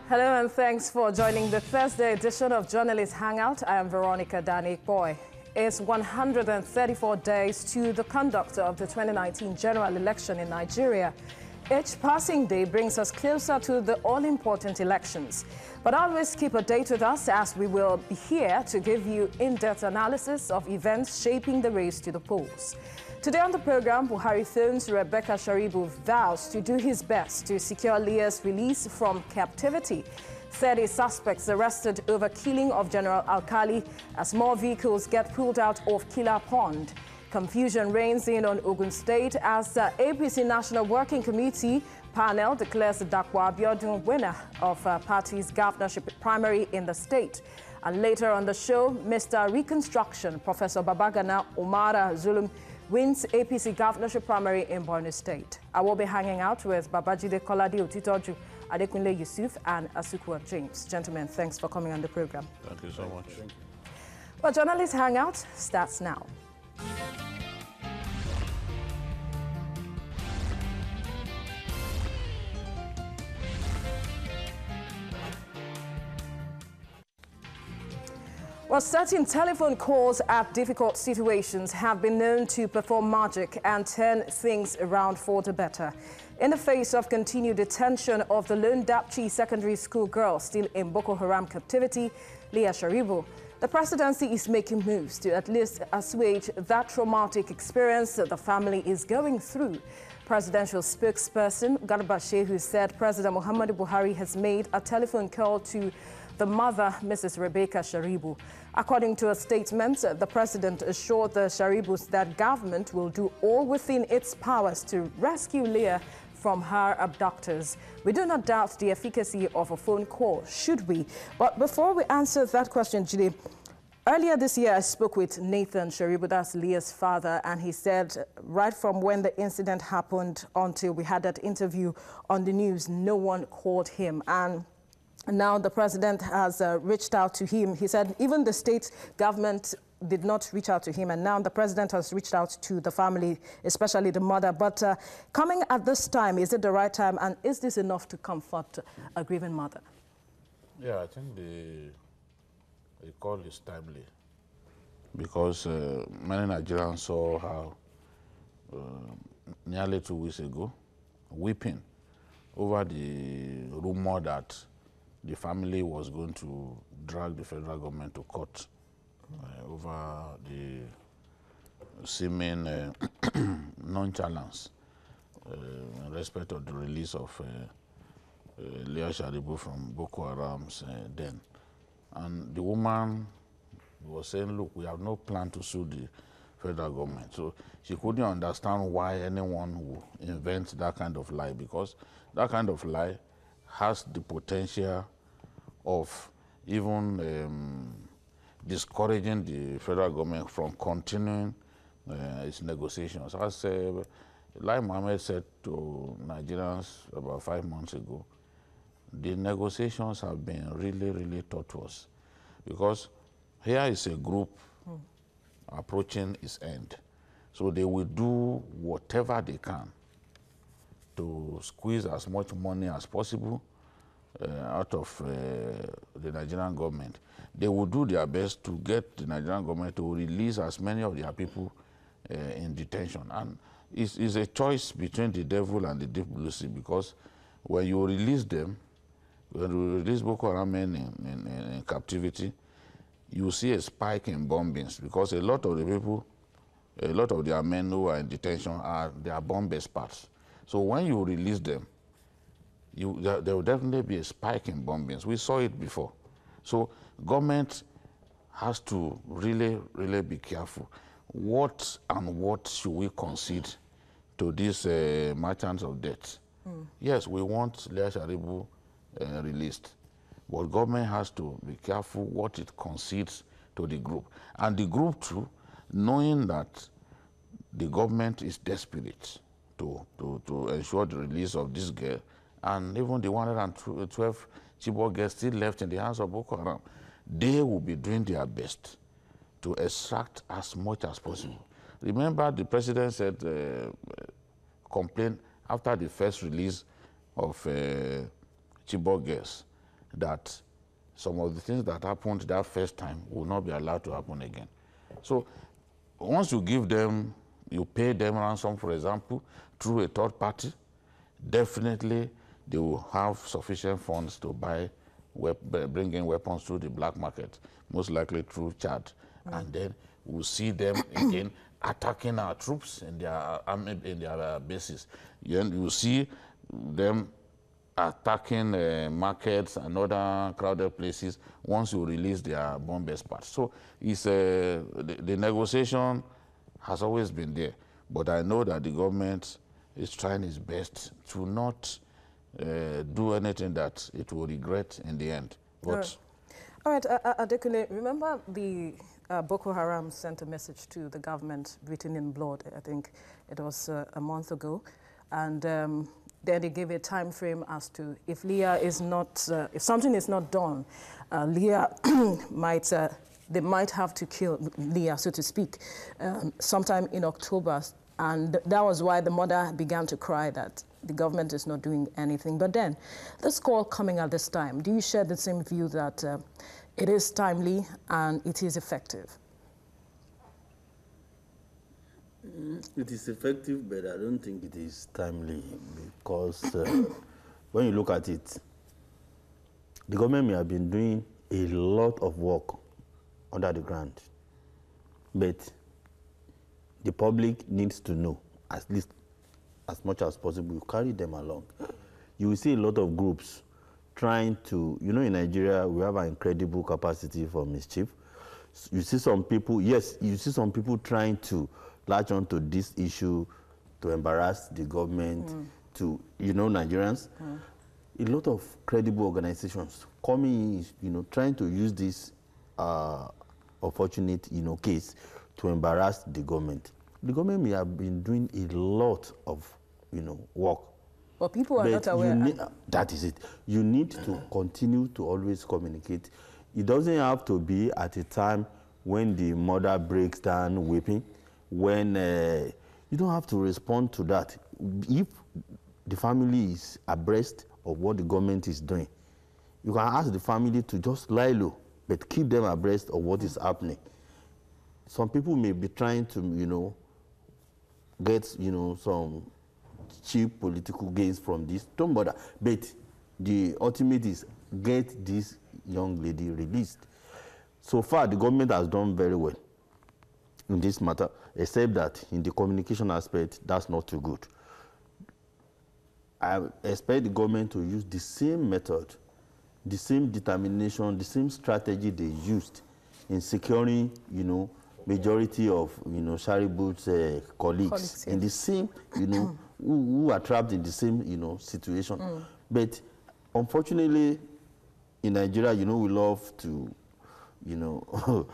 Hello and thanks for joining the Thursday edition of Journalist Hangout. I am Veronica Danik-Boy. It's 134 days to the conduct of the 2019 general election in Nigeria. Each passing day brings us closer to the all-important elections. But always keep a date with us, as we will be here to give you in-depth analysis of events shaping the race to the polls. Today on the program, Buhari Phones Rebecca Sharibu vows to do his best to secure Leah's release from captivity. 30 suspects arrested over killing of General Alkali as more vehicles get pulled out of Killer Pond. Confusion reigns in on Ogun State as the APC National Working Committee panel declares Dakwa Abiodun winner of party's governorship primary in the state. And later on the show, Mr. Reconstruction, Professor Babagana Umara Zulum, wins APC governorship primary in Borno State. I will be hanging out with Babajide Kolade Otitoju, Adekunle Yusuf, and Asukwa James. Gentlemen, thanks for coming on the program. Thank you so much. Thank you. Well, Journalist Hangout starts now. Well, certain telephone calls at difficult situations have been known to perform magic and turn things around for the better. In the face of continued detention of the lone Dapchi secondary school girl still in Boko Haram captivity, Leah Sharibu, the presidency is making moves to at least assuage that traumatic experience that the family is going through. Presidential spokesperson Garba Shehu said President Muhammadu Buhari has made a telephone call to the mother, Mrs. Rebecca Sharibu. According to a statement, the president assured the Sharibus that government will do all within its powers to rescue Leah from her abductors. We do not doubt the efficacy of a phone call, should we? But before we answer that question, Jide, earlier this year I spoke with Nathan Sharibu, that's Leah's father, and he said right from when the incident happened until we had that interview on the news, no one called him. And now the president has reached out to him. He said even the state government did not reach out to him, and now the president has reached out to the family, especially the mother. But coming at this time, is it the right time, and is this enough to comfort a grieving mother? Yeah, I think the call is timely because many Nigerians saw how nearly 2 weeks ago, weeping over the rumor that the family was going to drag the federal government to court over the seeming nonchalance in respect of the release of Leah Sharibu from Boko Haram's den. And the woman was saying, look, we have no plan to sue the federal government. So she couldn't understand why anyone would invent that kind of lie, because that kind of lie has the potential of even discouraging the federal government from continuing its negotiations. As Lai Mohammed said to Nigerians about 5 months ago, the negotiations have been really, really tortuous, because here is a group approaching its end. So they will do whatever they can to squeeze as much money as possible out of the Nigerian government. They will do their best to get the Nigerian government to release as many of their people in detention. And it's a choice between the devil and the deep blue sea, because when you release them, when you release Boko Haram men in captivity, you see a spike in bombings, because a lot of the people, a lot of their men who are in detention they are bomb experts. So when you release them, there will definitely be a spike in bombings. We saw it before. So government has to really, really be careful. What should we concede to these merchants of death? Yes, we want Leah Sharibu released, but government has to be careful what it concedes to the group. And the group too, knowing that the government is desperate to ensure the release of this girl, and even the 112 Chibok girls still left in the hands of Boko Haram, they will be doing their best to extract as much as possible. Remember, the president said, complained after the first release of Chibok girls, that some of the things that happened that first time will not be allowed to happen again. So once you give them, you pay them ransom, for example, through a third party, definitely they will have sufficient funds to bring in weapons through the black market, most likely through Chad. And then we'll see them again attacking our troops in their army, in their bases. Then you see them attacking markets and other crowded places once you release their bomb experts. So it's, the negotiation has always been there. But I know that the government is trying its best to not do anything that it will regret in the end. But all right, Adekunle, remember the Boko Haram sent a message to the government written in blood, I think it was a month ago, and then they gave a time frame as to if Leah is not, if something is not done, Leah might, they might have to kill Leah, so to speak, sometime in October. And that was why the mother began to cry that the government is not doing anything. But then, this call coming at this time, do you share the same view that it is timely and it is effective? It is effective, but I don't think it is timely because when you look at it, the government may have been doing a lot of work under the ground, but the public needs to know, at least as much as possible, you carry them along. You will see a lot of groups trying to, you know, in Nigeria, we have an incredible capacity for mischief. You see some people, yes, you see some people trying to latch on to this issue to embarrass the government, to, you know, Nigerians. A lot of credible organizations coming, you know, trying to use this unfortunate, you know, case to embarrass the government. The government may have been doing a lot of, you know, work. But people are not aware. That is it. You need to continue to always communicate. It doesn't have to be at a time when the mother breaks down weeping, when you don't have to respond to that. If the family is abreast of what the government is doing, you can ask the family to just lie low, but keep them abreast of what is happening. Some people may be trying to, you know, get, you know, some cheap political gains from this. Don't bother. But the ultimate is get this young lady released. So far, the government has done very well in this matter, except that in the communication aspect, that's not too good. I expect the government to use the same method, the same determination, the same strategy they used in securing, you know, majority of, you know, Sharibu's colleagues in the same, you know, who are trapped in the same, you know, situation. But unfortunately, in Nigeria, you know, we love to, you know,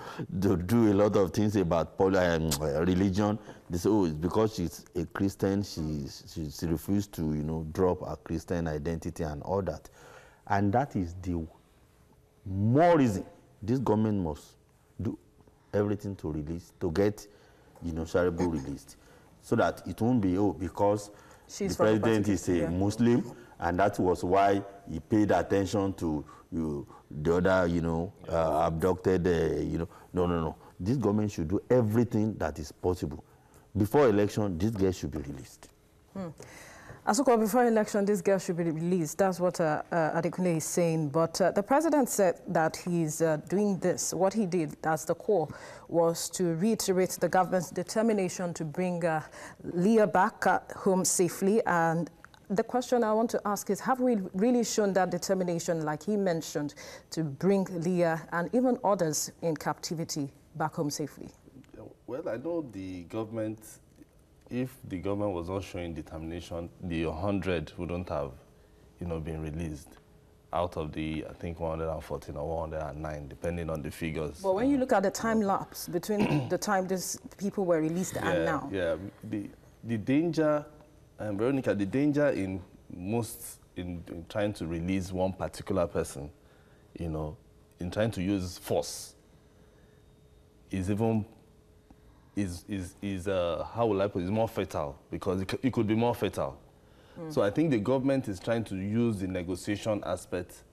to do a lot of things about religion. They say, oh, it's because she's a Christian, she refused to, you know, drop her Christian identity and all that. And that is the more reason this government must do everything to release, to get, you know, Sharibu released, so that it won't be, oh, because the president is a Muslim, and that was why he paid attention to the other, you know, abducted, you know. No. This government should do everything that is possible. Before election, this girl should be released. Asuko, before election, this girl should be released. That's what Adekunle is saying. But the president said that he's doing this. What he did, as the core, was to reiterate the government's determination to bring Leah back home safely. And the question I want to ask is, have we really shown that determination, like he mentioned, to bring Leah and even others in captivity back home safely? Well, I know the government, if the government was not showing determination, the 100 wouldn't have, you know, been released out of the, I think, 114 or 109, depending on the figures. But when you look at the time lapse between the time these people were released and now. Yeah, the danger, Veronica, the danger in trying to release one particular person, you know, in trying to use force, is even how will I put it, is more fatal, because it could be more fatal. So I think the government is trying to use the negotiation aspect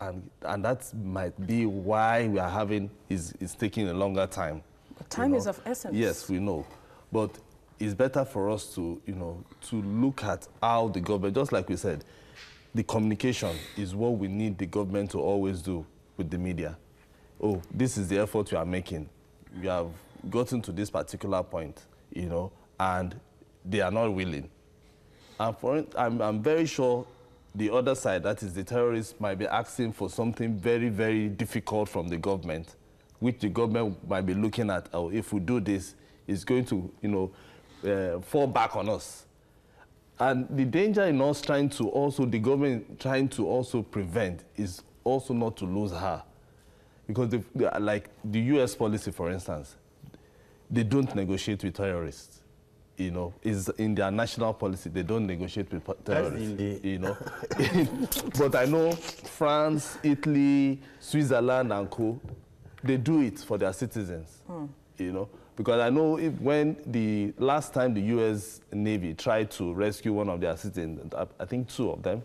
And that might be why we are having, is taking a longer time. But time is of essence. Yes, we know. But it's better for us to, to look at how the government, just like we said, the communication is what we need the government to always do with the media. Oh, this is the effort we are making. We have gotten to this particular point, and they are not willing. And I'm very sure the other side, that is the terrorists, might be asking for something very, very difficult from the government, which the government might be looking at, oh, if we do this, it's going to, fall back on us. And the danger in us trying to also, the government trying to also prevent is also not to lose her. Because like the US policy, for instance, they don't negotiate with terrorists. Is in their national policy, they don't negotiate with terrorists. But I know France, Italy, Switzerland and co, they do it for their citizens. Because I know when the last time the US Navy tried to rescue one of their citizens, I think 2 of them,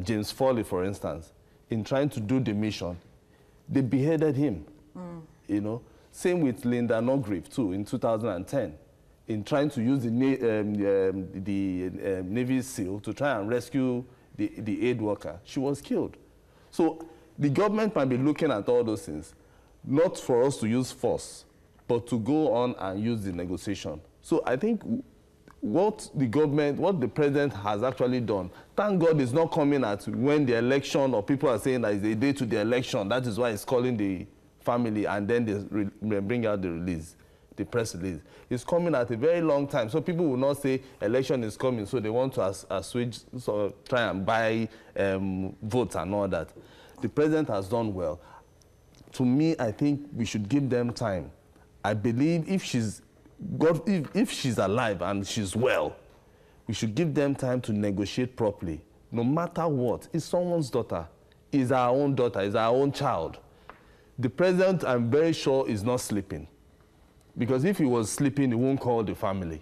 James Foley, for instance, in trying to do the mission, they beheaded him. Same with Linda Nogriff too in 2010, in trying to use the Navy SEAL to try and rescue the aid worker. She was killed. So the government might be looking at all those things, not for us to use force, but to go on and use the negotiation. So I think what the president has actually done, thank God it's not coming at when the election, or people are saying that it's a day to the election, that is why it's calling the family, and then they bring out the release, the press release. It's coming at a very long time. So people will not say election is coming, so they want to switch, so try and buy votes and all that. The president has done well. To me, I think we should give them time. I believe if she's alive and she's well, we should give them time to negotiate properly. No matter what, it's someone's daughter, it's our own daughter, it's our own child. The president, I'm very sure, is not sleeping. Because if he was sleeping, he won't call the family.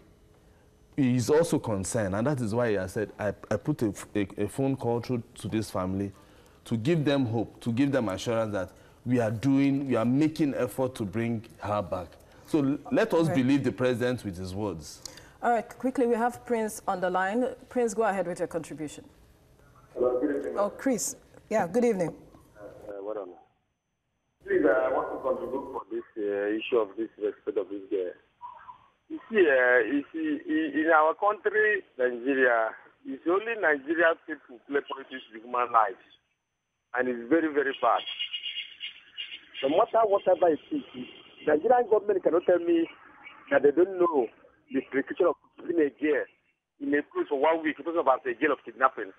He is also concerned, and that is why he has said, I put a phone call through to this family to give them hope, to give them assurance that we are making effort to bring her back. So let us believe the president with his words. All right, quickly, we have Prince on the line. Prince, go ahead with your contribution. Hello, good evening. Oh, Chris. Yeah, good evening. What on? Please, I want to contribute for this issue of this respect of this girl. You see, in our country, Nigeria, it's only Nigeria people play politics with human lives. And it's very, very bad. No matter whatever it is, the Nigerian government cannot tell me that they don't know the prescription of keeping a girl in a place for 1 week because about a girl of kidnapping.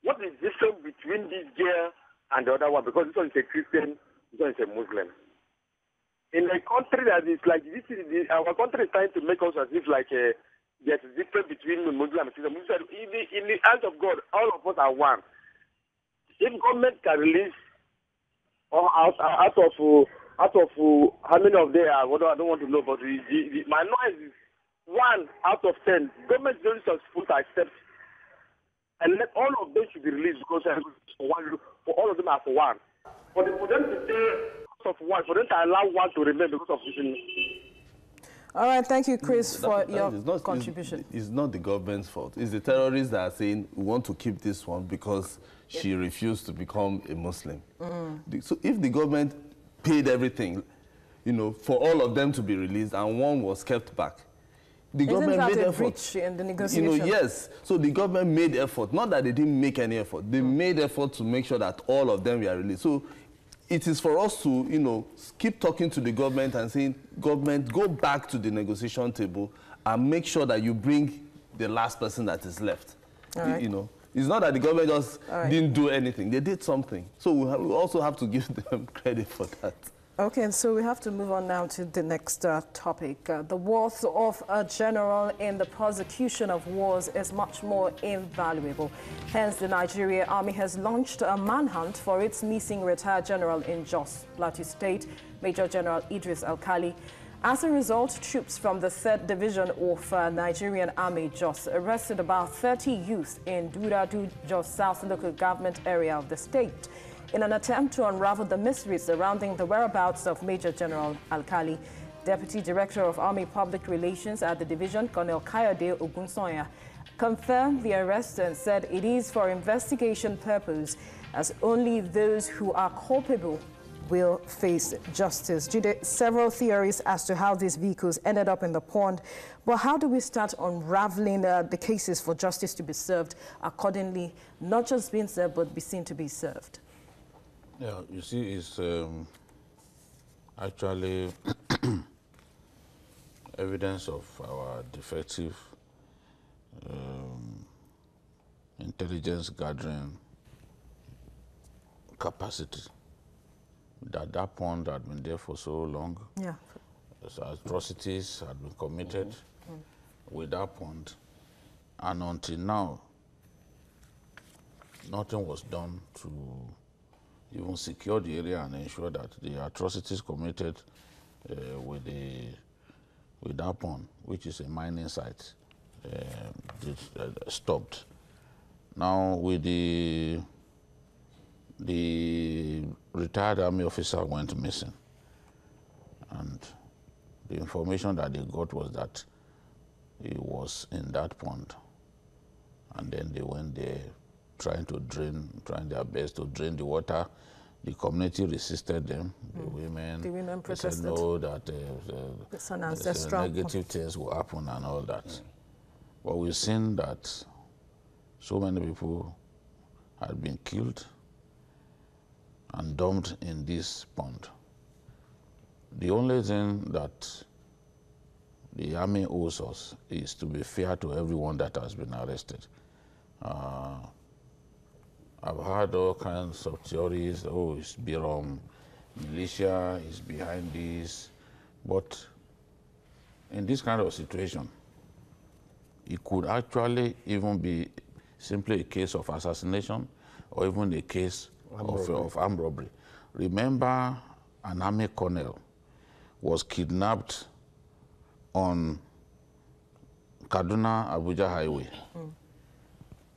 What is the difference between this girl and the other one? Because this one is a Christian, this one is a Muslim. In a country that is like this, our country is trying to make us as if like there's a difference between Muslim and Christian. In the eyes of God, all of us are one. If government can release out of how many of them are, I don't want to know, but my noise is 1 out of 10. Government is only supposed to accept, and let all of them should be released because for all of them are for one. But for them to say of one, for them to allow one to remain because of this. All right, thank you, Chris, for your contribution. It's not the government's fault. It's the terrorists that are saying, we want to keep this one because she refused to become a Muslim. So if the government paid everything, for all of them to be released and one was kept back, the government made effort. Breach in the negotiation? Yes. So the government made effort. Not that they didn't make any effort. They made effort to make sure that all of them were released. So it is for us to, keep talking to the government and saying, government, go back to the negotiation table and make sure that you bring the last person that is left. All right. It's not that the government just didn't do anything. They did something. So we also have to give them credit for that. Okay, so we have to move on now to the next topic. The worth of a general in the prosecution of wars is much more invaluable. Hence, the Nigerian Army has launched a manhunt for its missing retired general in Jos, Plateau State, Major General Idris Alkali. As a result, troops from the 3rd Division of Nigerian Army Jos arrested about 30 youths in Duradu, Jos South local government area of the state. In an attempt to unravel the mysteries surrounding the whereabouts of Major General Alkali, Deputy Director of Army Public Relations at the division, Colonel Kayode Ogunsoya, confirmed the arrest and said it is for investigation purpose, as only those who are culpable will face justice. Jude, several theories as to how these vehicles ended up in the pond, but how do we start unraveling the cases for justice to be served accordingly, not just being served, but be seen to be served? Yeah, you see, it's actually evidence of our defective intelligence gathering capacity. That pond had been there for so long. Yeah. So atrocities had been committed with that pond. And until now, nothing was done to even secure the area and ensure that the atrocities committed with that pond, which is a mining site, stopped. Now, with the retired army officer went missing, and the information that they got was that he was in that pond, and then they went there trying their best to drain the water. The community resisted them. The women protested. said no, that It's an ancestral negative things will happen and all that. But we've seen that so many people had been killed and dumped in this pond. The only thing that the army owes us is to be fair to everyone that has been arrested. I've heard all kinds of theories. Oh, it's Birom militia is behind this. But in this kind of situation, it could actually even be simply a case of assassination or even a case of armed robbery. Remember, an army colonel was kidnapped on Kaduna-Abuja highway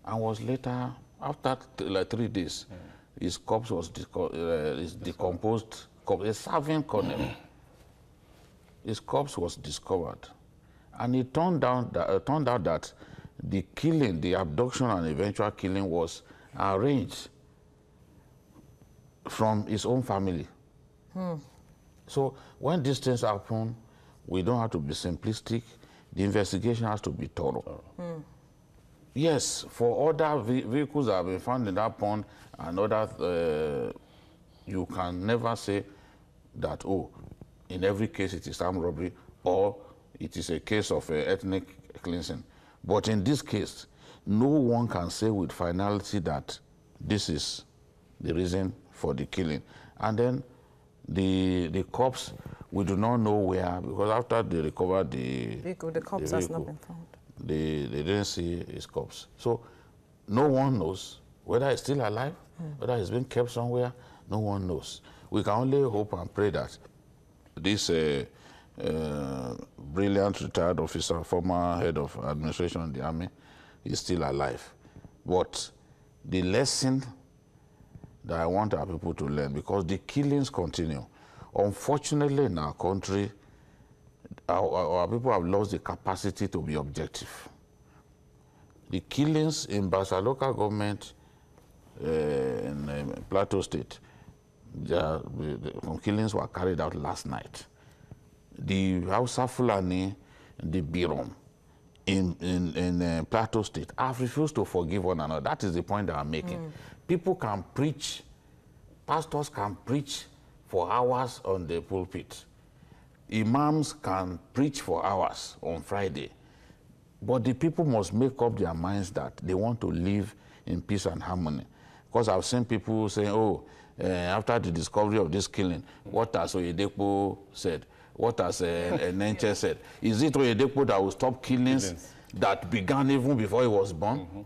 and was later, after like 3 days, his corpse was decomposed. A serving colonel, his corpse was discovered. And it turned out that the killing, the abduction and eventual killing was arranged from his own family. So when these things happen, we don't have to be simplistic. The investigation has to be thorough. Yes, for other vehicles that have been found in that pond and others, you can never say that, oh, in every case it is armed robbery or it is a case of ethnic cleansing. But in this case, no one can say with finality that this is the reason for the killing. And then the corpse, we do not know where, because after they recovered the corpse has not been found. They didn't see his corpse. So no one knows whether he's still alive, whether he's been kept somewhere, no one knows. We can only hope and pray that this brilliant retired officer, former head of administration in the army, is still alive. But the lesson that I want our people to learn, because the killings continue. Unfortunately, in our country, our people have lost the capacity to be objective. The killings in Basa local government in Plateau State, the killings were carried out last night. The Hausa Fulani, the Birom in Plateau State have refused to forgive one another. That is the point that I'm making. People can preach, pastors can preach for hours on the pulpit. Imams can preach for hours on Friday. But the people must make up their minds that they want to live in peace and harmony. Because I've seen people saying, oh, after the discovery of this killing, what has Oyedepo said? What has Nenche said? Is it Oyedepo that will stop killings that began even before he was born?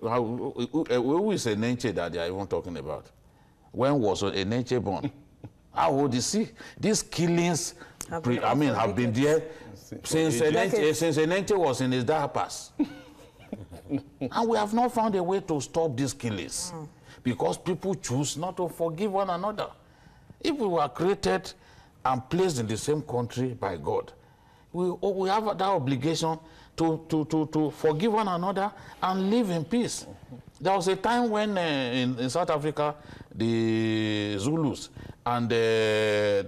Who is Nenche that they are even talking about? When was Nenche born? How old is he? These killings, have been there since Enenche was in his diapers. And we have not found a way to stop these killings. because people choose not to forgive one another. If we were created and placed in the same country by God, we have that obligation to forgive one another and live in peace. There was a time when in South Africa, the Zulus and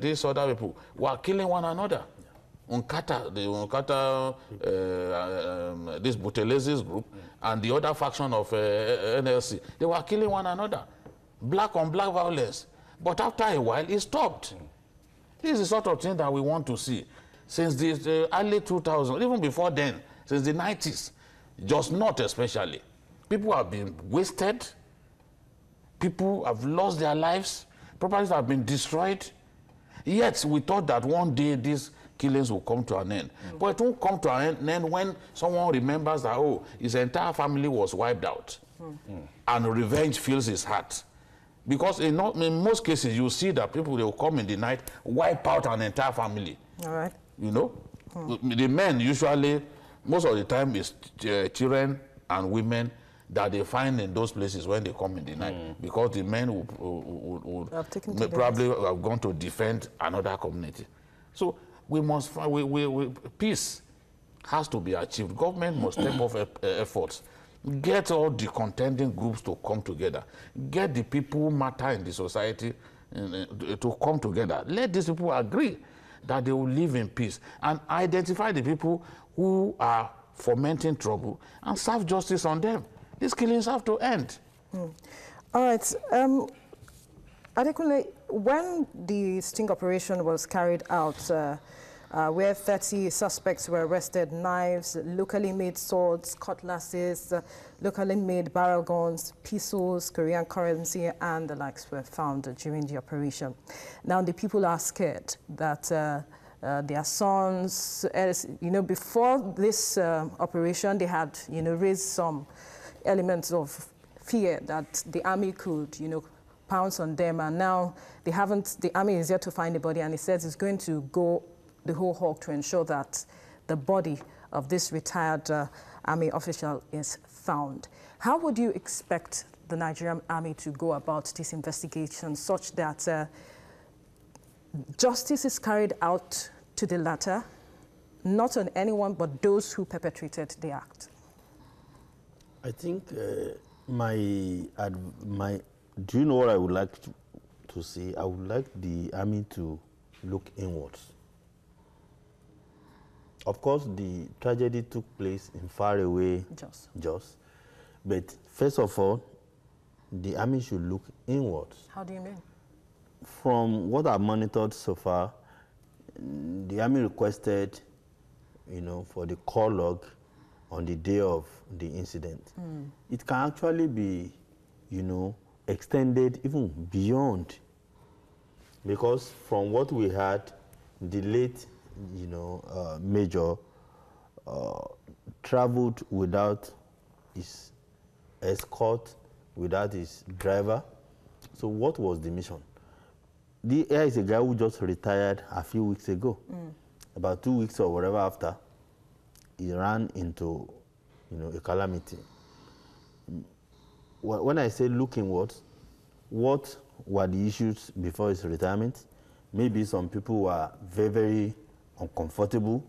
these other people were killing one another. Unkata, this Buthelezis group and the other faction of NLC, they were killing one another. Black on black violence. But after a while, it stopped. This is the sort of thing that we want to see. Since the early 2000s, even before then, since the 90s, just not especially, people have been wasted, people have lost their lives, properties have been destroyed. Yet we thought that one day these killings will come to an end. But it won't come to an end when someone remembers that, oh, his entire family was wiped out. And revenge fills his heart. Because in most cases, you see that people, they will come in the night, wipe out an entire family. All right. You know? The men usually, most of the time, is children and women that they find in those places when they come in the night. Because the men would probably have gone to defend another community. So we must find, peace has to be achieved. Government must step up efforts. Get all the contending groups to come together. Get the people who matter in the society to come together. Let these people agree that they will live in peace and identify the people who are fomenting trouble and serve justice on them. These killings have to end. All right. Adekunle, when the sting operation was carried out, where 30 suspects were arrested, knives, locally made swords, cutlasses, locally made barrel guns, pistols, Korean currency, and the likes were found during the operation. Now the people are scared that their sons, before this operation, they had, raised some elements of fear that the army could, pounce on them, and now they haven't. The army is yet to find the body, and it says it's going to go the whole hog to ensure that the body of this retired army official is found. How would you expect the Nigerian army to go about this investigation such that justice is carried out to the latter, not on anyone but those who perpetrated the act? I think do you know what I would like to see? I would like the army to look inwards. Of course, the tragedy took place in faraway Jos. But first of all, the army should look inwards. How do you mean? From what I've monitored so far, the army requested, for the call log on the day of the incident. It can actually be, extended even beyond. Because from what we had, the late Major traveled without his escort, without his driver. So what was the mission? Here is a guy who just retired a few weeks ago. About 2 weeks or whatever after, he ran into, a calamity. When I say look inwards, what were the issues before his retirement? Maybe some people were very, very uncomfortable.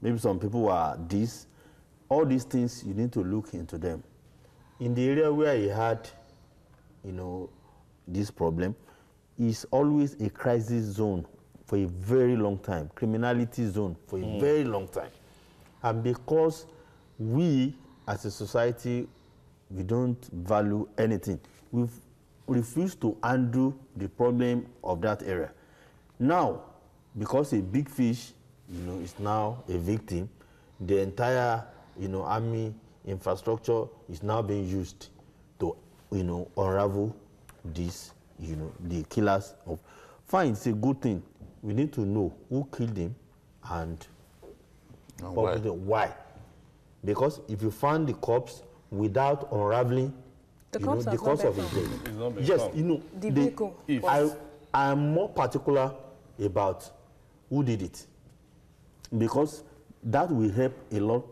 Maybe some people were this. All these things, you need to look into them. In the area where he had, this problem, is always a crisis zone for a very long time, criminality zone for a very long time. And because we, as a society, we don't value anything, we've refused to undo the problem of that area. Now, because a big fish, is now a victim, the entire, army infrastructure is now being used to, unravel this, the killers of. Fine, it's a good thing. We need to know who killed him and why. Because if you find the corpse without unraveling the cause of his death, yes, I am more particular about who did it, because that will help a lot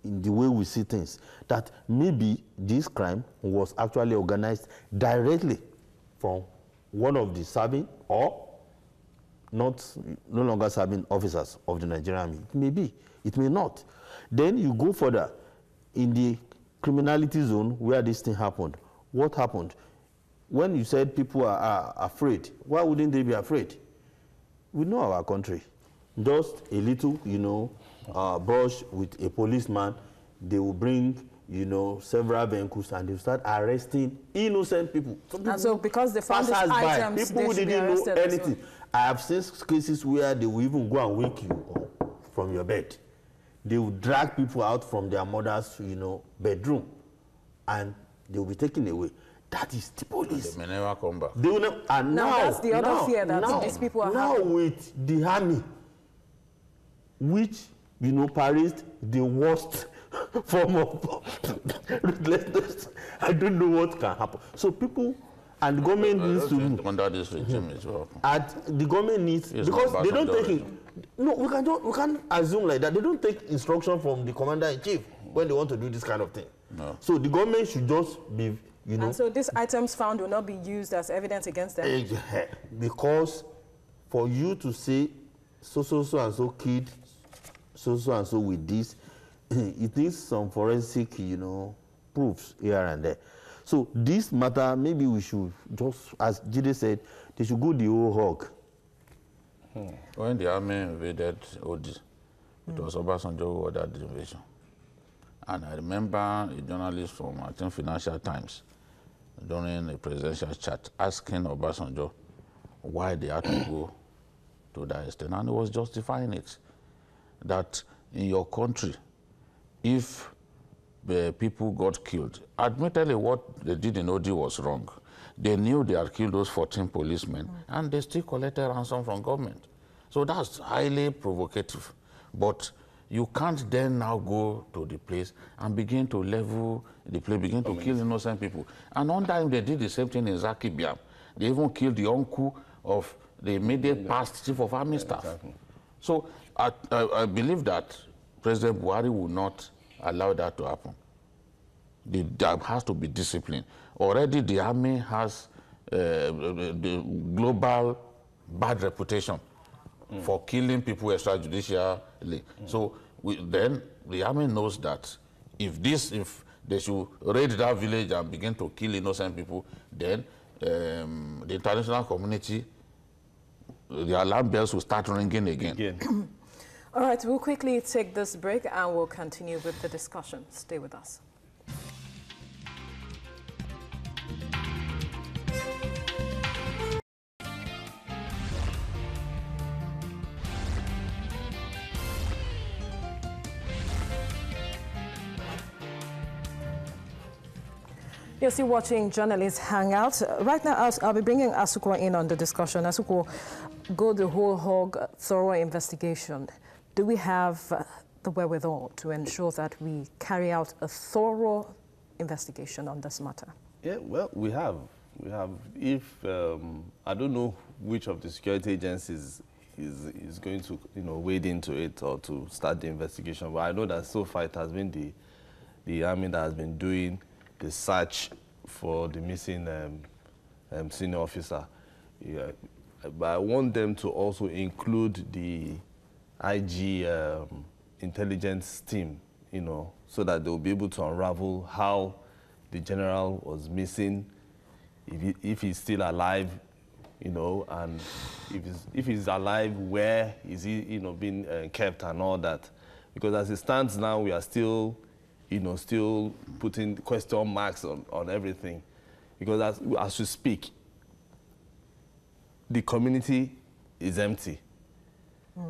in the way we see things, that maybe this crime was actually organized directly from one of the serving or no longer serving officers of the Nigerian Army. It may be, it may not. Then you go further in the criminality zone where this thing happened. What happened? When you said people are afraid, why wouldn't they be afraid? We know our country. Just a little, brush with a policeman, they will bring, several vehicles and they'll start arresting innocent people. And so because they found these items, people they didn't know anything. well. I have seen cases where they will even go and wake you up from your bed. They will drag people out from their mother's, bedroom, and they will be taken away. That is the police. They may never come back. They will never, and now that's the other fear that these people are now having. with the army, which parades the worst form of ruthlessness. I don't know what can happen. So people and the government needs to under this regime as well. The government needs, because they don't take it. No, we can't assume like that. They don't take instruction from the commander-in-chief when they want to do this kind of thing. No. So the government should just be, And so these items found will not be used as evidence against them? Because for you to say so and so killed so and so with this, it needs some forensic, proofs here and there. So this matter, maybe we should just, as Jide said, they should go the whole hog. When the army invaded Odi, it was Obasanjo who ordered the invasion. And I remember a journalist from, I think, Financial Times, during a presidential chat, asking Obasanjo why they had to go to that extent. And he was justifying it, that in your country, if the people got killed, admittedly what they did in Odi was wrong. They knew they had killed those 14 policemen, and they still collected ransom from government. So that's highly provocative. But you can't then now go to the place and begin to level the place, begin to kill innocent people. And one time they did the same thing in Zaki Biam. They even killed the uncle of the immediate past chief of army staff. Exactly. So I believe that President Buhari will not allow that to happen. There has to be discipline. Already the army has the global bad reputation for killing people extrajudicially. So then the army knows that if they should raid that village and begin to kill innocent people, then the international community, the alarm bells will start ringing again. All right, we'll quickly take this break and we'll continue with the discussion. Stay with us. You're still watching Journalists Hangout. Right now, I'll be bringing Asukwa in on the discussion. Asukwa, go the whole hog, thorough investigation. Do we have the wherewithal to ensure that we carry out a thorough investigation on this matter? Yeah, well, we have. If, I don't know which of the security agencies is going to, wade into it or to start the investigation, but I know that so far it has been the army that has been doing the search for the missing senior officer. Yeah. But I want them to also include the IG intelligence team, so that they'll be able to unravel how the general was missing, if he's still alive, and if he's alive, where is he, being kept and all that. Because as it stands now, we are still still putting question marks on everything. Because as we speak, the community is empty.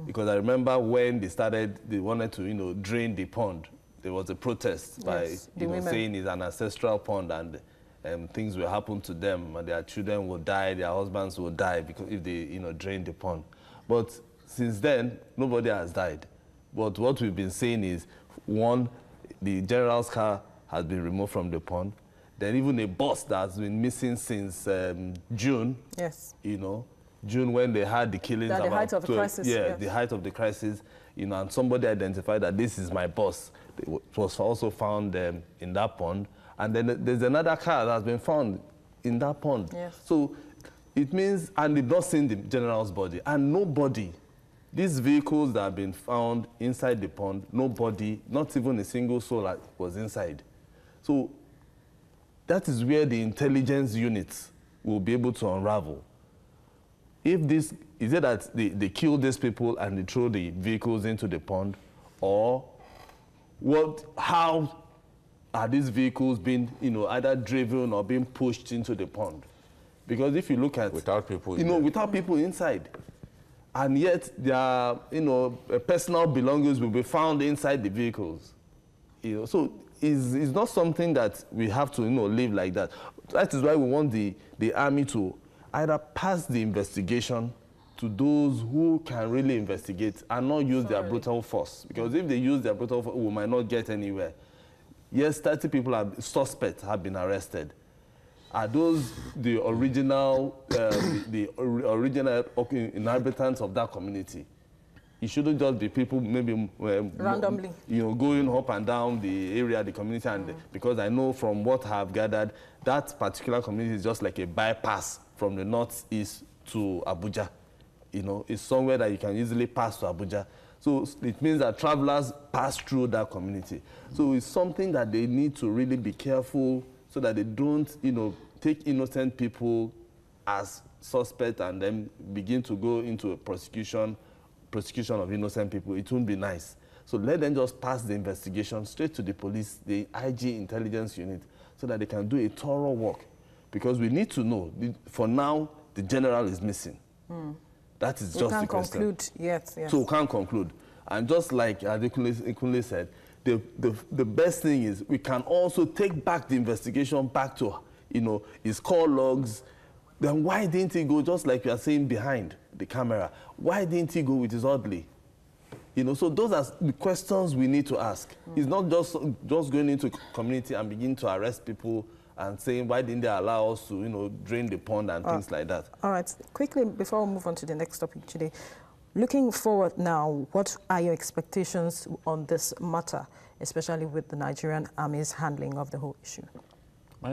Because I remember when they wanted to, drain the pond. There was a protest by, saying it's an ancestral pond and things will happen to them and their children will die, their husbands will die because if they, drain the pond. But since then, nobody has died. But what we've been saying is, one, the general's car has been removed from the pond. Then even a bus that's been missing since June. Yes. June when they had the killings. At the height of the crisis. Yeah, the height of the crisis. And somebody identified that this is my bus. it was also found in that pond. And then there's another car that's been found in that pond. Yes. So it means, and they've not seen the general's body. And nobody, these vehicles that have been found inside the pond, nobody, not even a single soul was inside. So that is where the intelligence units will be able to unravel. If this, is it that they kill these people and they throw the vehicles into the pond, or how are these vehicles being, either driven or being pushed into the pond? Because if you look at... Without people without people inside. And yet, their, personal belongings will be found inside the vehicles. So it's not something that we have to, live like that. That is why we want the army to either pass the investigation to those who can really investigate and not use their brutal force. Because if they use their brutal force, we might not get anywhere. Yes, 30 people, suspects have been arrested. Are those the original, original inhabitants of that community? It shouldn't just be people maybe randomly, going up and down the area, the community, and because I know from what I've gathered, that particular community is just like a bypass from the northeast to Abuja. It's somewhere that you can easily pass to Abuja. So it means that travelers pass through that community. So it's something that they need to really be careful so that they don't, take innocent people as suspects and then begin to go into a prosecution of innocent people. It won't be nice. So let them just pass the investigation straight to the police, the IG intelligence unit, so that they can do a thorough work. Because we need to know, for now, the general is missing. That is just the question. We can't conclude yet. Yes. So we can't conclude. And just like Adekunle said, the best thing is we can also take back the investigation back to, his call logs. Then why didn't he go, just like you are saying, behind the camera? Why didn't he go with his orderly? So those are the questions we need to ask. It's not just going into community and begin to arrest people and saying, why didn't they allow us to, drain the pond and things like that. All right. Quickly, before we move on to the next topic today, looking forward now, what are your expectations on this matter, especially with the Nigerian Army's handling of the whole issue?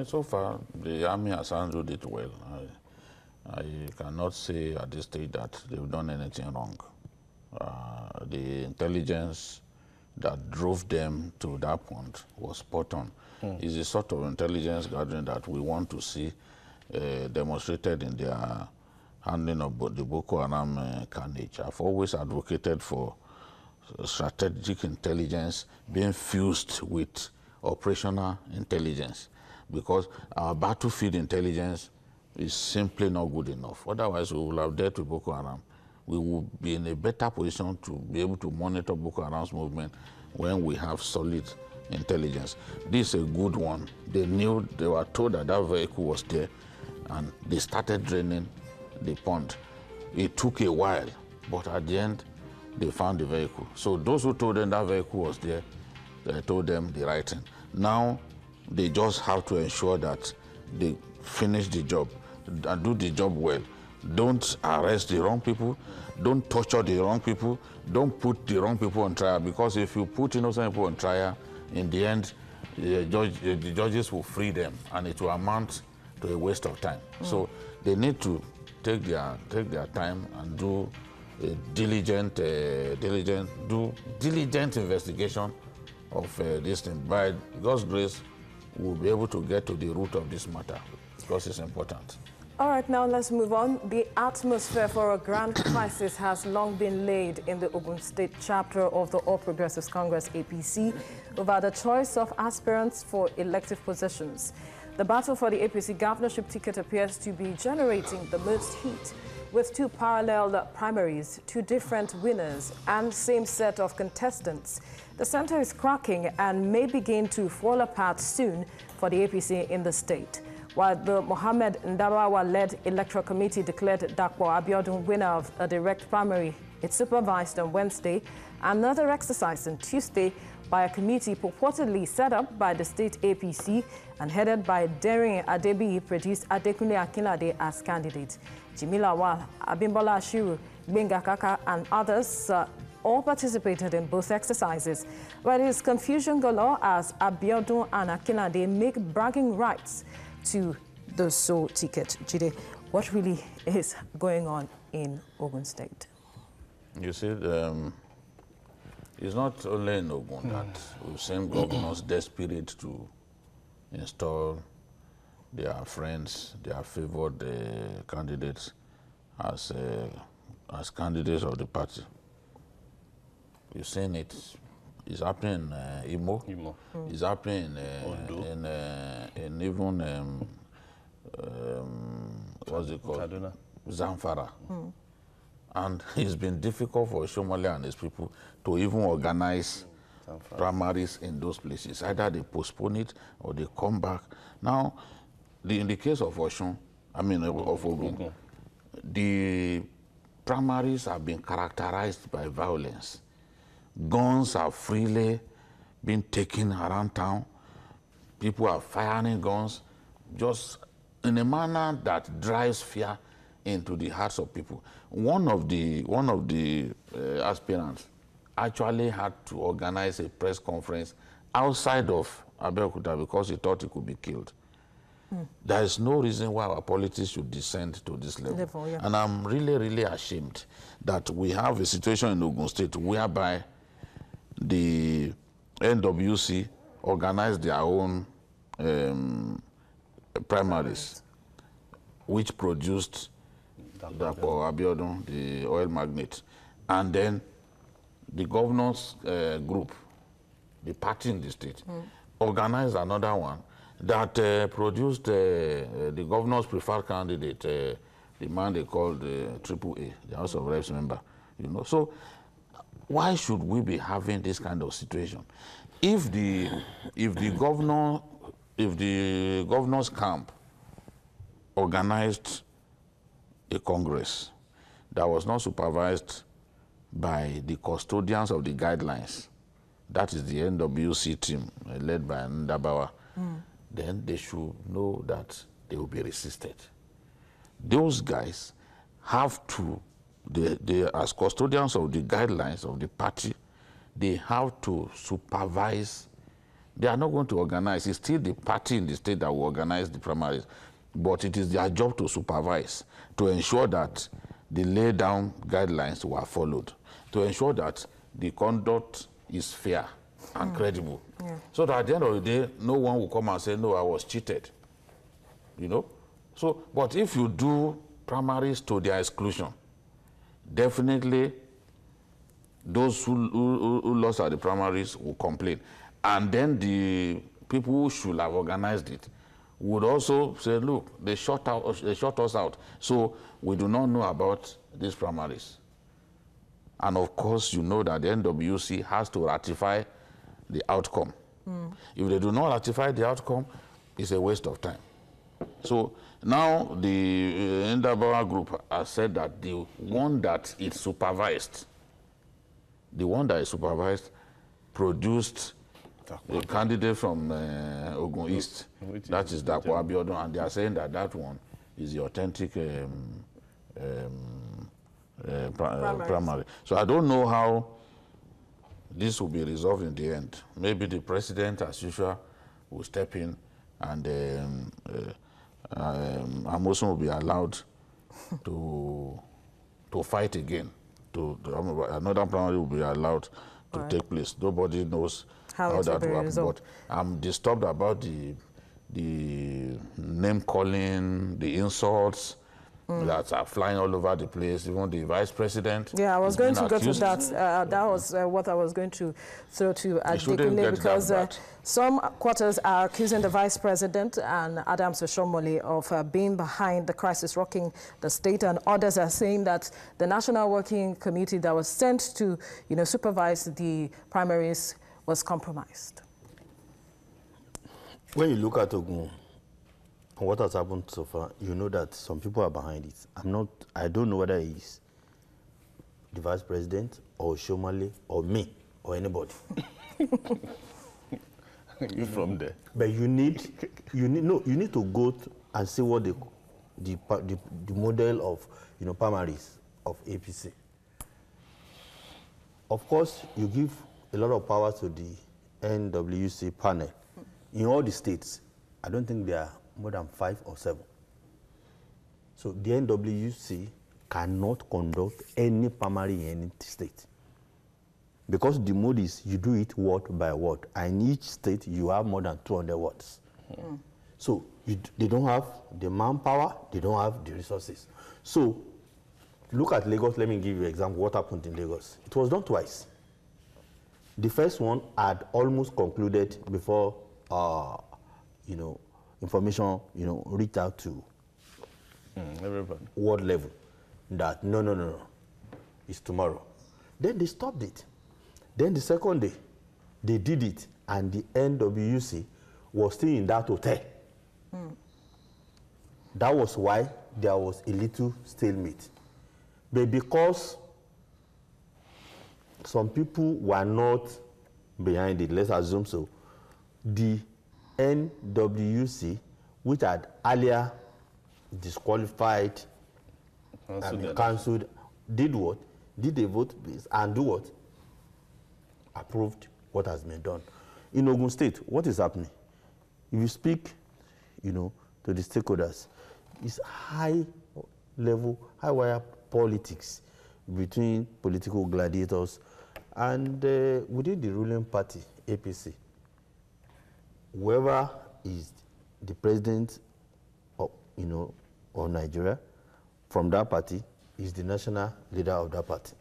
So far, the Army has handled it well. I cannot say at this stage that they've done anything wrong. The intelligence that drove them to that point was spot on. It's the sort of intelligence gathering that we want to see demonstrated in their handling of the Boko Haram carnage. I've always advocated for strategic intelligence being fused with operational intelligence, because our battlefield intelligence is simply not good enough. Otherwise, we will have dealt with Boko Haram. We will be in a better position to be able to monitor Boko Haram's movement when we have solid intelligence. This is a good one. They were told that that vehicle was there, and they started draining the pond. It took a while, but at the end, they found the vehicle. So those who told them that vehicle was there, they told them the right thing. Now, they just have to ensure that they finish the job and do the job well. Don't arrest the wrong people. Don't torture the wrong people. Don't put the wrong people on trial, because if you put innocent people on trial, in the end, the judges will free them, and it will amount to a waste of time. So they need to take their time and do a diligent investigation of this thing. By God's grace, we'll be able to get to the root of this matter, because it's important. All right, now let's move on. The atmosphere for a grand crisis has long been laid in the Ogun State chapter of the All Progressives Congress, APC, over the choice of aspirants for elective positions. The battle for the APC governorship ticket appears to be generating the most heat, with two parallel primaries, two different winners, and same set of contestants. The center is cracking and may begin to fall apart soon for the APC in the state. While the Mohammed Ndabawa-led electoral committee declared Dakpo Abiodun winner of a direct primary, it supervised on Wednesday another exercise on Tuesday by a committee purportedly set up by the state APC and headed by Daring Adebi produced Adekunle Akinlade as candidate. Jimmy Lawal, Abimbola Ashiru, Gbenga Kaka and others all participated in both exercises. But it is confusion galore as Abiodun and Akinade make bragging rights to the sole ticket. Jide, what really is going on in Ogun State? You see, it's not only in Ogun that we've seen governors desperate to install their friends, their favored candidates as candidates of the party. We've seen it. It's happening in Imo. It's happening in even what's it called? Kaduna. Zamfara. And it's been difficult for Shomole and his people to even organize primaries in those places. Either they postpone it or they come back. Now, in the case of Oshun, of Ogun, the primaries have been characterized by violence. Guns are freely being taken around town. People are firing guns just in a manner that drives fear into the hearts of people. One of the aspirants actually had to organize a press conference outside of Abeokuta because he thought he could be killed. There is no reason why our politics should descend to this level. Yeah. And I'm really, really ashamed that we have a situation in Ogun State whereby the NWC organized their own primaries, which produced Abiodun, the oil magnate, and then the governors group, the party in the state, organized another one that produced the governor's preferred candidate, the man they called AAA, the House of Reps member. You know, so why should we be having this kind of situation? If the governor's camp organized a congress that was not supervised by the custodians of the guidelines, that is the NWC team led by Ndabawa, then they should know that they will be resisted. Those guys have to, they as custodians of the guidelines of the party, they have to supervise. They are not going to organize. It's still the party in the state that will organize the primaries, but it is their job to supervise, to ensure that the laid down guidelines were followed, to ensure that the conduct is fair and credible. Yeah. So that at the end of the day, no one will come and say, no, I was cheated. You know? So, but if you do primaries to their exclusion, definitely those who lost at the primaries will complain. And then the people who should have organized it would also say, look, they shut us out. So we do not know about these primaries. And of course, you know that the NWC has to ratify the outcome. If they do not ratify the outcome, it's a waste of time. So now the Ndabawa group has said that the one that is supervised, produced a candidate from Ogun East, that is Dapo Abiodun, and they are saying that that one is the authentic primary. So I don't know how this will be resolved in the end. Maybe the president, as usual, will step in, and Amosun will be allowed to fight again. Another primary will be allowed to take place. Nobody knows how that will happen. But I'm disturbed about the name calling, the insults that are flying all over the place. Even the vice president. Yeah, I was going to go to that. That was what I was going to throw to Adekunle, because some quarters are accusing the vice president and Adams Oshomole of being behind the crisis rocking the state, and others are saying that the National Working Committee that was sent to, supervise the primaries was compromised. When you look at Ogun, what has happened so far, you know that some people are behind it. I don't know whether it's the vice president or Shomale or me or anybody. You from there? But you need to go and see what the model of primaries of APC of course, you give a lot of power to the NWC panel. In all the states, I don't think there are more than 5 or 7. So the NWC cannot conduct any primary in any state. Because the mode is you do it word by word. And in each state, you have more than 200 words. So they don't have the manpower, they don't have the resources. So look at Lagos. Let me give you an example. What happened in Lagos? It was done twice. The first one had almost concluded before, information, reached out to everybody. World level that no, it's tomorrow. Then they stopped it. Then the second day, they did it, and the NWC was still in that hotel. That was why there was a little stalemate. But because some people were not behind it, let's assume so, the NWC, which had earlier disqualified, cancelled, did what? Did they vote and do what? Approved what has been done. In Ogun State, what is happening? If you speak, to the stakeholders, it's high wire politics between political gladiators and within the ruling party, APC. Whoever is the president of Nigeria from that party is the national leader of that party.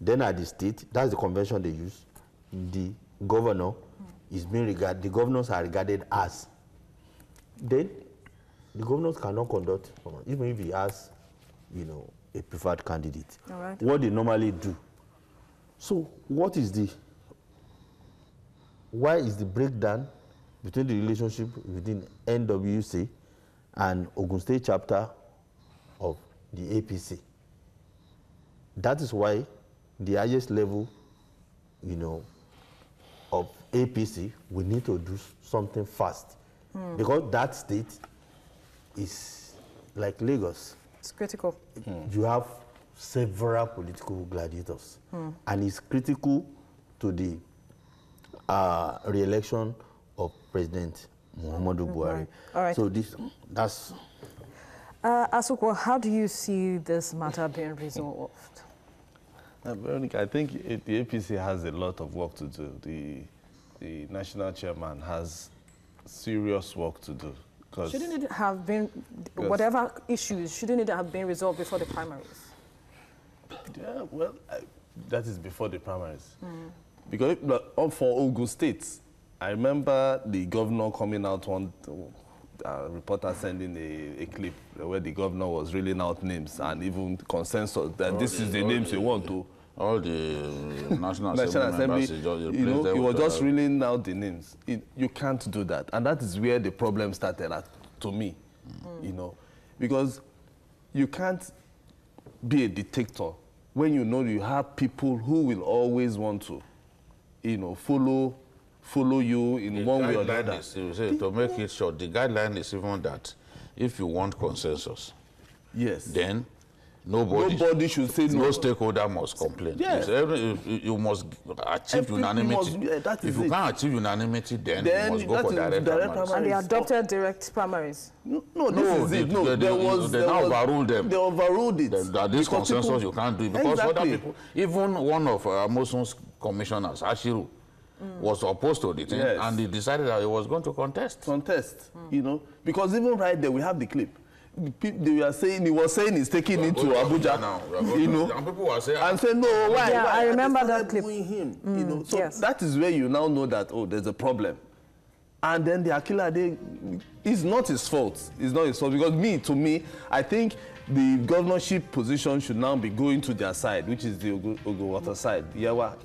Then at the state, that's the convention they use. The governor is being regarded, the governors are regarded as. Then the governors cannot conduct, even if he has, a preferred candidate. All right. What they normally do. So why is the breakdown between the relationship within NWC and Ogun State chapter of the APC? That is why the highest level, of APC, we need to do something fast. Because that state is like Lagos. It's critical. You have several political gladiators. And it's critical to the re-election of President Muhammadu Buhari. All right. So that's... Asukwa, how do you see this matter being resolved? Veronica, I think the APC has a lot of work to do. The national chairman has serious work to do. Shouldn't it have been, whatever issues, shouldn't it have been resolved before the primaries? Yeah, well, that is before the primaries. Because for Ogun State, I remember the governor coming out, a reporter sending a clip where the governor was reading out names and even consensus that this is the names you want to. All the National Assembly members, he was just reading out the names. You can't do that. And that is where the problem started, to me, because you can't be a dictator when you have people who will always want to, follow you in one way or the other. To make it short, the guideline is even that if you want consensus, yes, then nobody should say no. No stakeholder must complain. Yes. You must achieve unanimity. If you can't achieve unanimity, then you must go for direct primaries. And they adopted direct primaries. No, this is it. No, they now overruled them. They overruled it. That this consensus you can't do it because other people, even one of Amosun's commissioners, Ashiru, was opposed to the thing, and he decided that he was going to contest. Because even right there, we have the clip. He was saying he's taking it to Abuja now, and people were saying, and saying, no, why? Yeah, I remember that clip. Him, so that is where you now know that, there's a problem. And then the Akila, it's not his fault. It's not his fault because to me, I think the governorship position should now be going to their side, which is the Ogowata side, Yawa,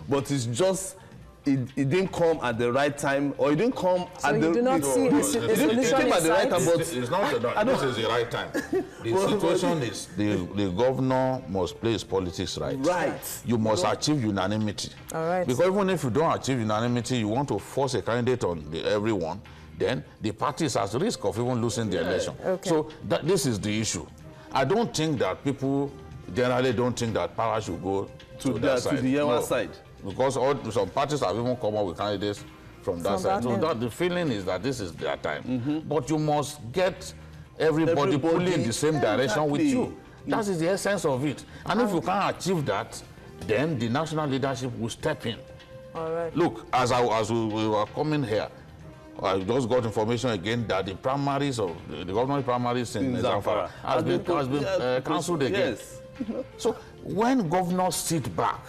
but it's just, it didn't come at the right time, or it didn't come at the... So you do not see a solution at the right time, but it's not this is the right time. The situation is the governor must play his politics right. Right. You must achieve unanimity. All right. Because even if you don't achieve unanimity, you want to force a candidate on everyone, then the party is at risk of even losing the election. Okay. So this is the issue. I don't think that people generally don't think that power should go to that side. To the Yewa side. Because some parties have even come up with candidates from that side. So the feeling is that this is their time. But you must get everybody pulling in the same direction with you. That is the essence of it. And if you can't achieve that, then the national leadership will step in. All right. Look, as we were coming here, I just got information again that the primaries of the government primaries in Zamfara has been cancelled again. Yes. So when governors sit back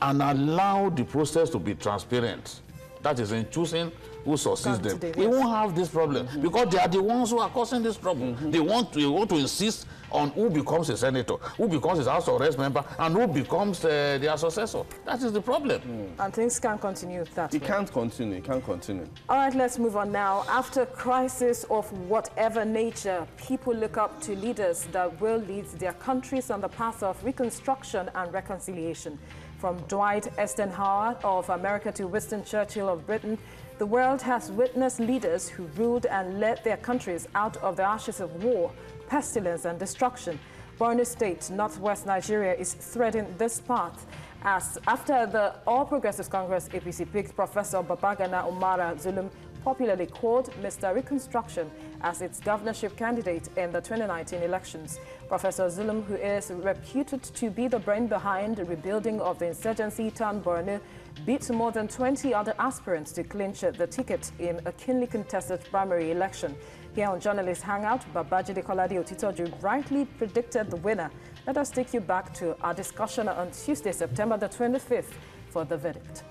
and allow the process to be transparent, that is in choosing who succeeds them, we won't have this problem because they are the ones who are causing this problem. They want to insist on who becomes a senator, who becomes a House of Reps member, and who becomes their successor. That is the problem. And things can't continue that way. It can't continue. It can't continue. All right, let's move on now. After crisis of whatever nature, people look up to leaders that will lead their countries on the path of reconstruction and reconciliation. From Dwight Eisenhower of America to Winston Churchill of Britain, the world has witnessed leaders who ruled and led their countries out of the ashes of war, pestilence and destruction. Borno State, northwest Nigeria, is threading this path as after the All Progressives Congress APC picked Professor Babagana Umara Zulum, popularly called Mr. Reconstruction, as its governorship candidate in the 2019 elections. Professor Zulum, who is reputed to be the brain behind the rebuilding of the insurgency turned Borno, beat more than 20 other aspirants to clinch the ticket in a keenly contested primary election. Here on Journalist Hangout, Babajide Kolade Otitoju rightly predicted the winner. Let us take you back to our discussion on Tuesday, September the 25th for the verdict.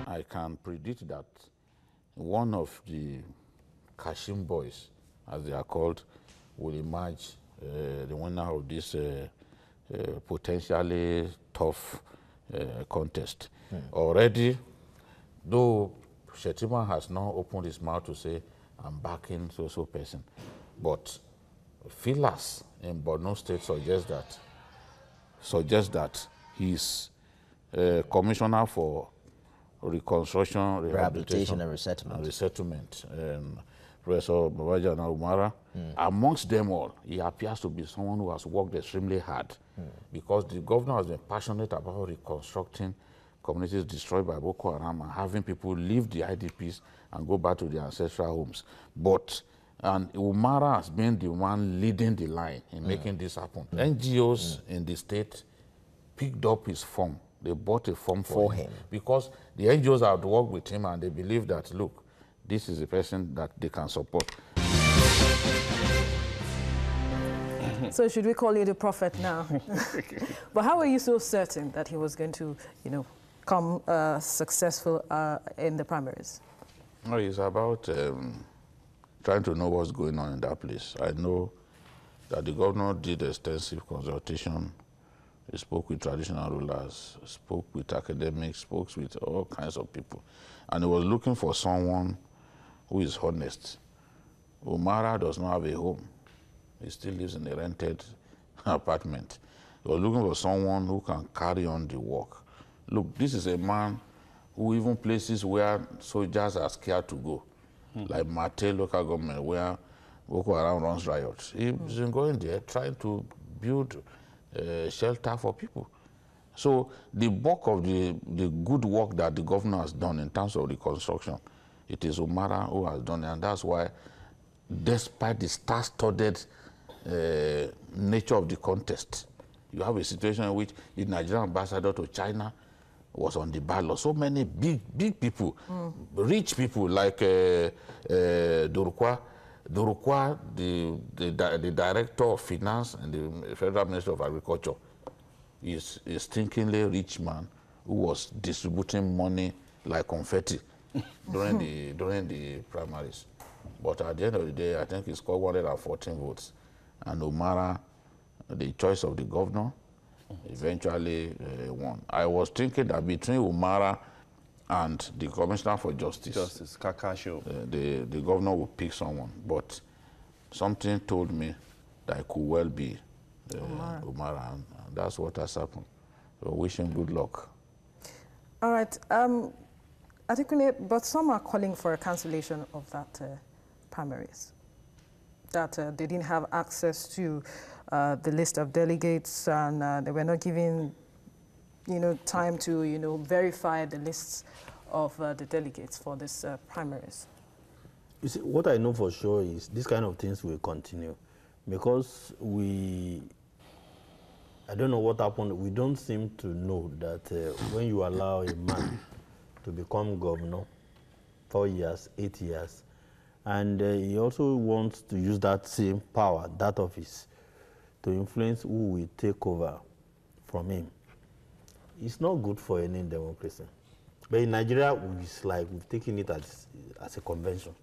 I can predict that one of the Kashim boys, as they are called, will emerge the winner of this potentially tough contest. Already, though Shetima has not opened his mouth to say, I'm backing so person, but feelers in Borno State suggest that he's commissioner for reconstruction, rehabilitation, and resettlement. Professor Babagana Umara, amongst them all, he appears to be someone who has worked extremely hard because the governor has been passionate about reconstructing communities destroyed by Boko Haram and having people leave the IDPs and go back to their ancestral homes. And Umara has been the one leading the line in making this happen. NGOs in the state picked up his form. They bought a form for him because the NGOs have worked with him and they believe that, look, this is a person that they can support. So should we call you the prophet now? But how are you so certain that he was going to, come successful in the primaries? No, it's about trying to know what's going on in that place. I know that the governor did extensive consultation. He spoke with traditional rulers, spoke with academics, spoke with all kinds of people. And he was looking for someone who is honest. Umara does not have a home. He still lives in a rented apartment. He was looking for someone who can carry on the work. Look, this is a man who even places where soldiers are scared to go, like Mate local government, where Boko Haram runs riots. He's been going there trying to build shelter for people. So the bulk of the good work that the governor has done in terms of reconstruction, it is Umara who has done it, and that's why, despite the star-studded nature of the contest, you have a situation in which the Nigerian ambassador to China was on the ballot. So many big people, rich people like Durukwa, the director of finance and the federal minister of agriculture, is a stinkingly rich man who was distributing money like confetti during the primaries. But at the end of the day, I think he scored 114 votes. And Umara, the choice of the governor, eventually won. I was thinking that between Umara and the Commissioner for Justice, Kakasho, the governor would pick someone. But something told me that it could well be Umara, and that's what has happened. So wish him good luck. All right. But some are calling for a cancellation of that primaries. that they didn't have access to the list of delegates, and they were not given, time to, verify the lists of the delegates for this primaries. You see, what I know for sure is this kind of things will continue because I don't know what happened. We don't seem to know that when you allow a man to become governor, 4 years, 8 years, and he also wants to use that same power, that office, to influence who will take over from him. It's not good for any democracy. But in Nigeria, it's like we've taken it as a convention.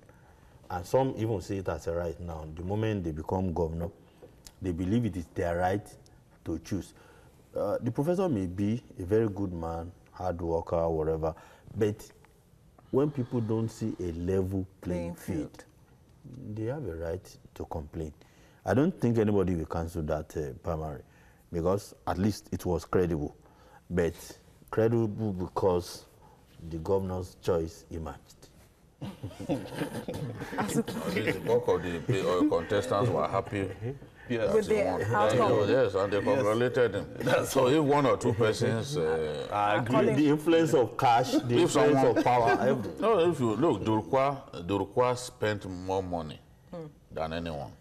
And some even see it as a right now. The moment they become governor, they believe it is their right to choose. The professor may be a very good man, hard worker, whatever, but when people don't see a level playing field, they have a right to complain. I don't think anybody will cancel that primary because at least it was credible, but credible because the governor's choice emerged. The bulk of the contestants were happy. Yes. With the outcome. Yes, and they congratulated him. So if one or two persons... I agree. The influence of cash, the influence of power, everything. No, if you look, Durukwa spent more money than anyone.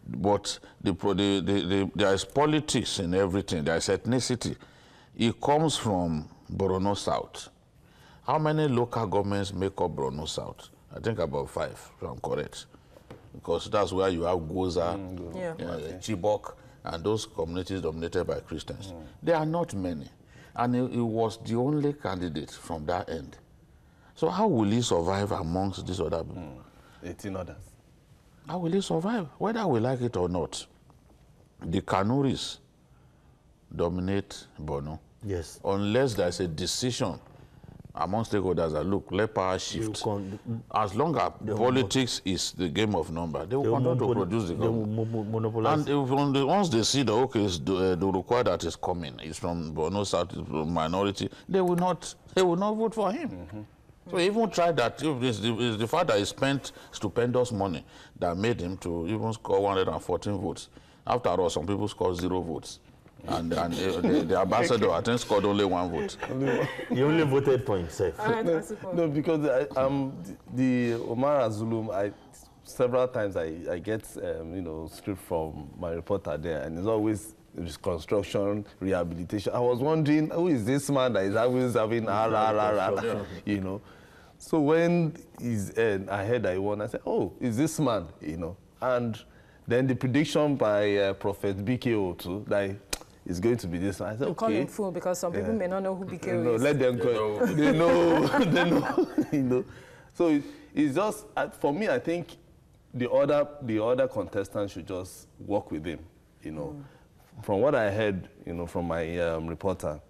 But there is politics in everything. There is ethnicity. It comes from Borno South. How many local governments make up Borno South? I think about 5, if I'm correct. Because that's where you have Goza, Chibok, and those communities dominated by Christians. There are not many. And he was the only candidate from that end. So how will he survive amongst these other people? 18 others. How will he survive? Whether we like it or not, the Kanuris dominate Borno. Yes. Unless there's a decision among stakeholders that, look, let power shift. As long as politics is the game of number, they will continue to produce the government. And once they see that, okay, it's the require that is coming, it's from Borno South, from minority, they will not vote for him. So he even tried that. It's the fact that he spent stupendous money that made him to even score 114 votes. After all, some people scored 0 votes. And the ambassador, I think, scored only 1 vote. He only voted for himself. No, because the Omar Zulum, several times I get script from my reporter there, and it's always reconstruction, rehabilitation. I was wondering, who is this man that is always having you know? So when I heard that he won, I said, oh, is this man, And then the prediction by Prophet BKO too, that it's going to be this one. I said, okay. Call him fool because some people may not know who BKO is. Let them go. They know. So it's just, for me, I think the other contestants should just work with him, From what I heard, from my reporter,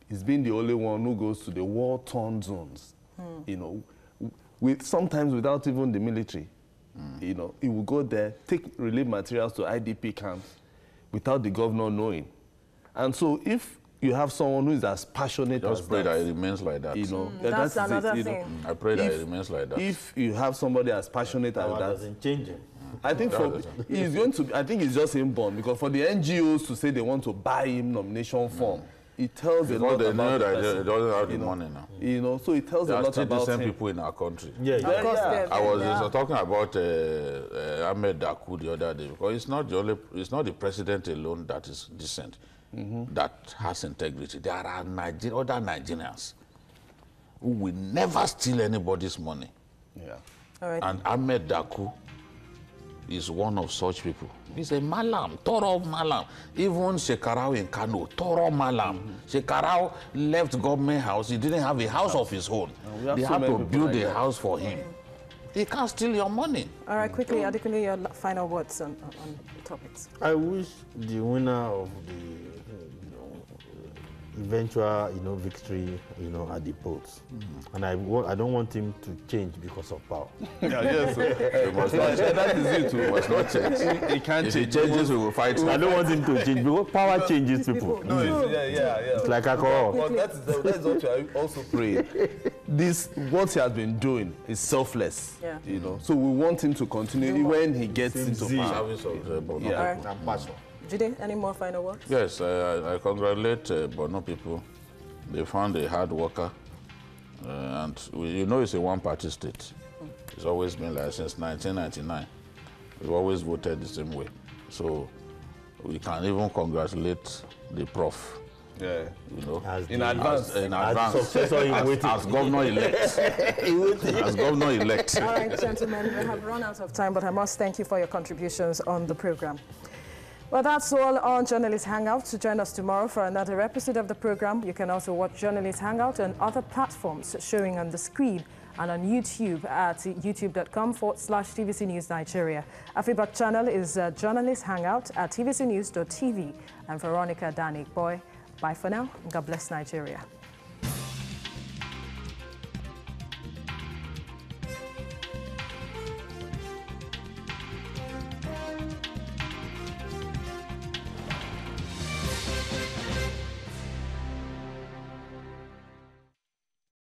he's been the only one who goes to the war-torn zones, sometimes without even the military. He will go there, take relief materials to IDP camps without the governor knowing. And so if you have someone who is as passionate as just pray that it remains like that. That's another thing. I pray that it remains like that. If you have somebody as passionate as that, doesn't change it. I think he's going to. I think it's just inborn because for the NGOs to say they want to buy him nomination form, it tells a lot they about know the that person. they don't have the money now. So it tells a lot there are about still decent him. people in our country. I was talking about Ahmed Daku the other day because it's not the president alone that is decent, that has integrity. There are other Nigerians who will never steal anybody's money. Yeah. All right. And Ahmed Daku is one of such people. He's a Malam, thorough Malam. Even Shekarau in Kano, thorough Malam. Shekarau left government house. He didn't have a house of his own. They had to build a house for him. He can't steal your money. All right, quickly, Adekunle, your final words on the topics. I wish the winner of the eventual, victory, at the polls. And I don't want him to change because of power. Yes. He must not change. That is it too. He must not change. He can't If he change. changes, we will fight him. I don't want him to change because power changes people. No, It's like alcohol. But that is what we are also praying. What he has been doing is selfless. Yeah. So we want him to continue when he gets into power. Service of the Borno Yeah. people. And passion. Jide, any more final words? Yes, I congratulate Borno people. They found a hard worker. And it's a one-party state. It's always been like since 1999. We've always voted the same way. So we can even congratulate the prof. Yeah. In advance. In advance. Successor in waiting. As governor-elect. As governor-elect. All right, gentlemen, we have run out of time, but I must thank you for your contributions on the program. Well, that's all on Journalist Hangout. To join us tomorrow for another episode of the program, you can also watch Journalist Hangout on other platforms showing on the screen and on YouTube at youtube.com/TVC News Nigeria. Our feedback channel is Journalist Hangout at tvcnews.tv. I'm Veronica Danik Boy. Bye for now. God bless Nigeria.